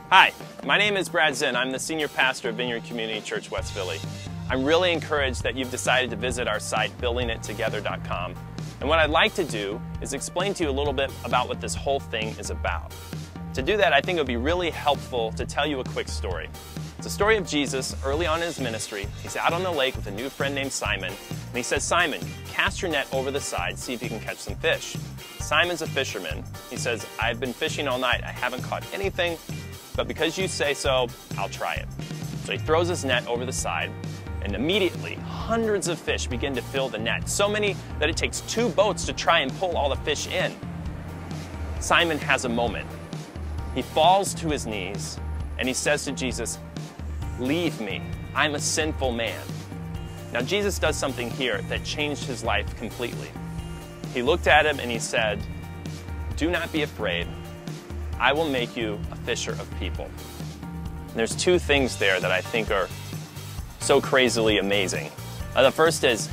Hi, my name is Brad Zinn. I'm the senior pastor of Vineyard Community Church, West Philly. I'm really encouraged that you've decided to visit our site, buildingittogether.com. And what I'd like to do is explain to you a little bit about what this whole thing is about. To do that, I think it would be really helpful to tell you a quick story. It's a story of Jesus early on in his ministry. He's out on the lake with a new friend named Simon, and he says, "Simon, cast your net over the side, see if you can catch some fish." Simon's a fisherman. He says, "I've been fishing all night. I haven't caught anything, but because you say so, I'll try it." So he throws his net over the side, and immediately hundreds of fish begin to fill the net, so many that it takes 2 boats to try and pull all the fish in. Simon has a moment. He falls to his knees, and he says to Jesus, "Leave me, I'm a sinful man." Now Jesus does something here that changed his life completely. He looked at him and he said, "Do not be afraid. I will make you a fisher of people." And there's 2 things there that I think are so crazily amazing. The first is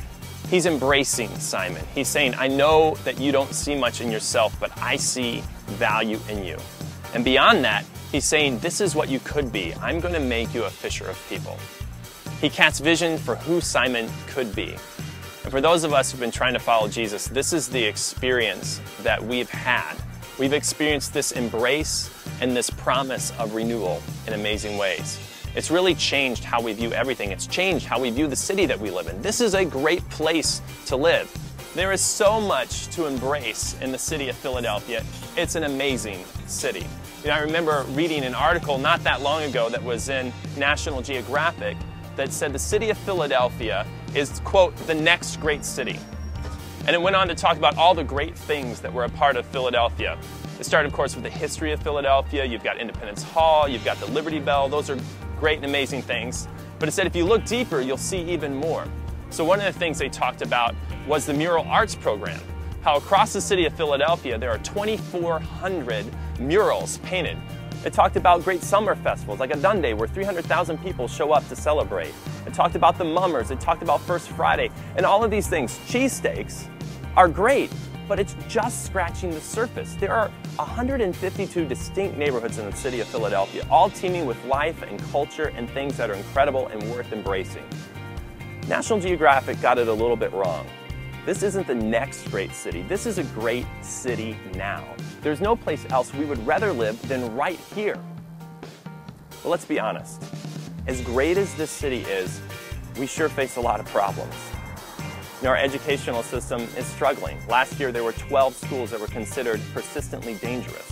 he's embracing Simon. He's saying, "I know that you don't see much in yourself, but I see value in you." And beyond that, he's saying, "This is what you could be. I'm going to make you a fisher of people." He casts vision for who Simon could be. And for those of us who've been trying to follow Jesus, this is the experience that we've had. We've experienced this embrace and this promise of renewal in amazing ways. It's really changed how we view everything. It's changed how we view the city that we live in. This is a great place to live. There is so much to embrace in the city of Philadelphia. It's an amazing city. I remember reading an article not that long ago that was in National Geographic that said the city of Philadelphia is, quote, the next great city. And it went on to talk about all the great things that were a part of Philadelphia. It started, of course, with the history of Philadelphia. You've got Independence Hall, you've got the Liberty Bell. Those are great and amazing things. But it said if you look deeper, you'll see even more. So one of the things they talked about was the mural arts program. How across the city of Philadelphia, there are 2,400 murals painted. It talked about great summer festivals like a Dundee where 300,000 people show up to celebrate. It talked about the Mummers. It talked about First Friday. And all of these things, cheesesteaks, are great, but it's just scratching the surface. There are 152 distinct neighborhoods in the city of Philadelphia, all teeming with life and culture and things that are incredible and worth embracing. National Geographic got it a little bit wrong. This isn't the next great city. This is a great city now. There's no place else we would rather live than right here. But let's be honest. As great as this city is, we sure face a lot of problems. Our educational system is struggling. Last year, there were 12 schools that were considered persistently dangerous.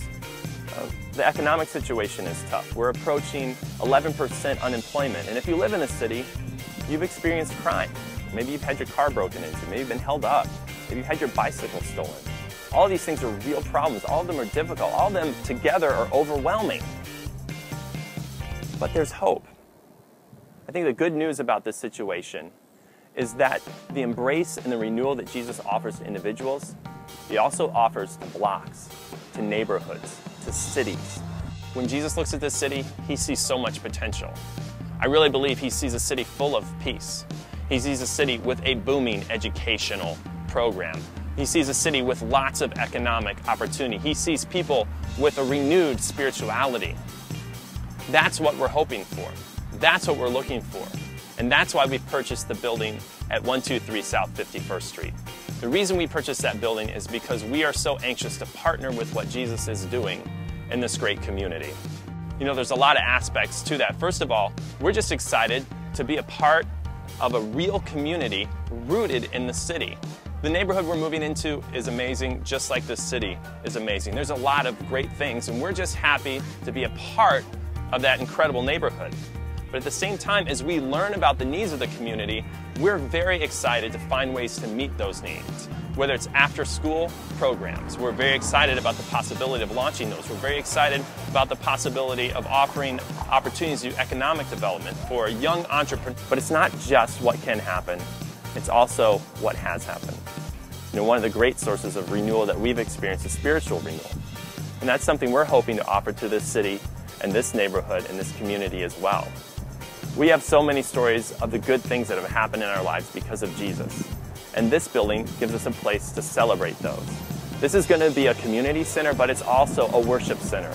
The economic situation is tough. We're approaching 11% unemployment. And if you live in a city, you've experienced crime. Maybe you've had your car broken into. Maybe you've been held up. Maybe you've had your bicycle stolen. All of these things are real problems. All of them are difficult. All of them together are overwhelming. But there's hope. I think the good news about this situation is that the embrace and the renewal that Jesus offers to individuals, he also offers to blocks, to neighborhoods, to cities. When Jesus looks at this city, he sees so much potential. I really believe he sees a city full of peace. He sees a city with a booming educational program. He sees a city with lots of economic opportunity. He sees people with a renewed spirituality. That's what we're hoping for. That's what we're looking for. And that's why we've purchased the building at 123 South 51st Street. The reason we purchased that building is because we are so anxious to partner with what Jesus is doing in this great community. There's a lot of aspects to that. First of all, we're just excited to be a part of a real community rooted in the city. The neighborhood we're moving into is amazing, just like the city is amazing. There's a lot of great things, and we're just happy to be a part of that incredible neighborhood. But at the same time, as we learn about the needs of the community, we're very excited to find ways to meet those needs. Whether it's after-school programs, we're very excited about the possibility of launching those. We're very excited about the possibility of offering opportunities to do economic development for young entrepreneurs. But it's not just what can happen, it's also what has happened. One of the great sources of renewal that we've experienced is spiritual renewal. And that's something we're hoping to offer to this city and this neighborhood and this community as well. We have so many stories of the good things that have happened in our lives because of Jesus. And this building gives us a place to celebrate those. This is going to be a community center, but it's also a worship center.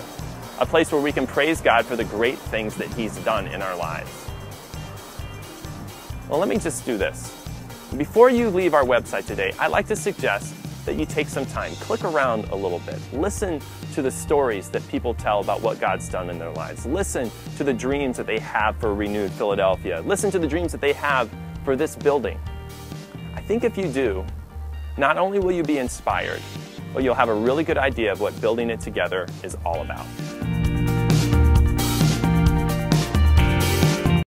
a place where we can praise God for the great things that He's done in our lives. Well, let me just do this. Before you leave our website today, I'd like to suggest that you take some time, click around a little bit, listen to the stories that people tell about what God's done in their lives, listen to the dreams that they have for renewed Philadelphia, listen to the dreams that they have for this building. I think if you do, not only will you be inspired, but you'll have a really good idea of what building it together is all about.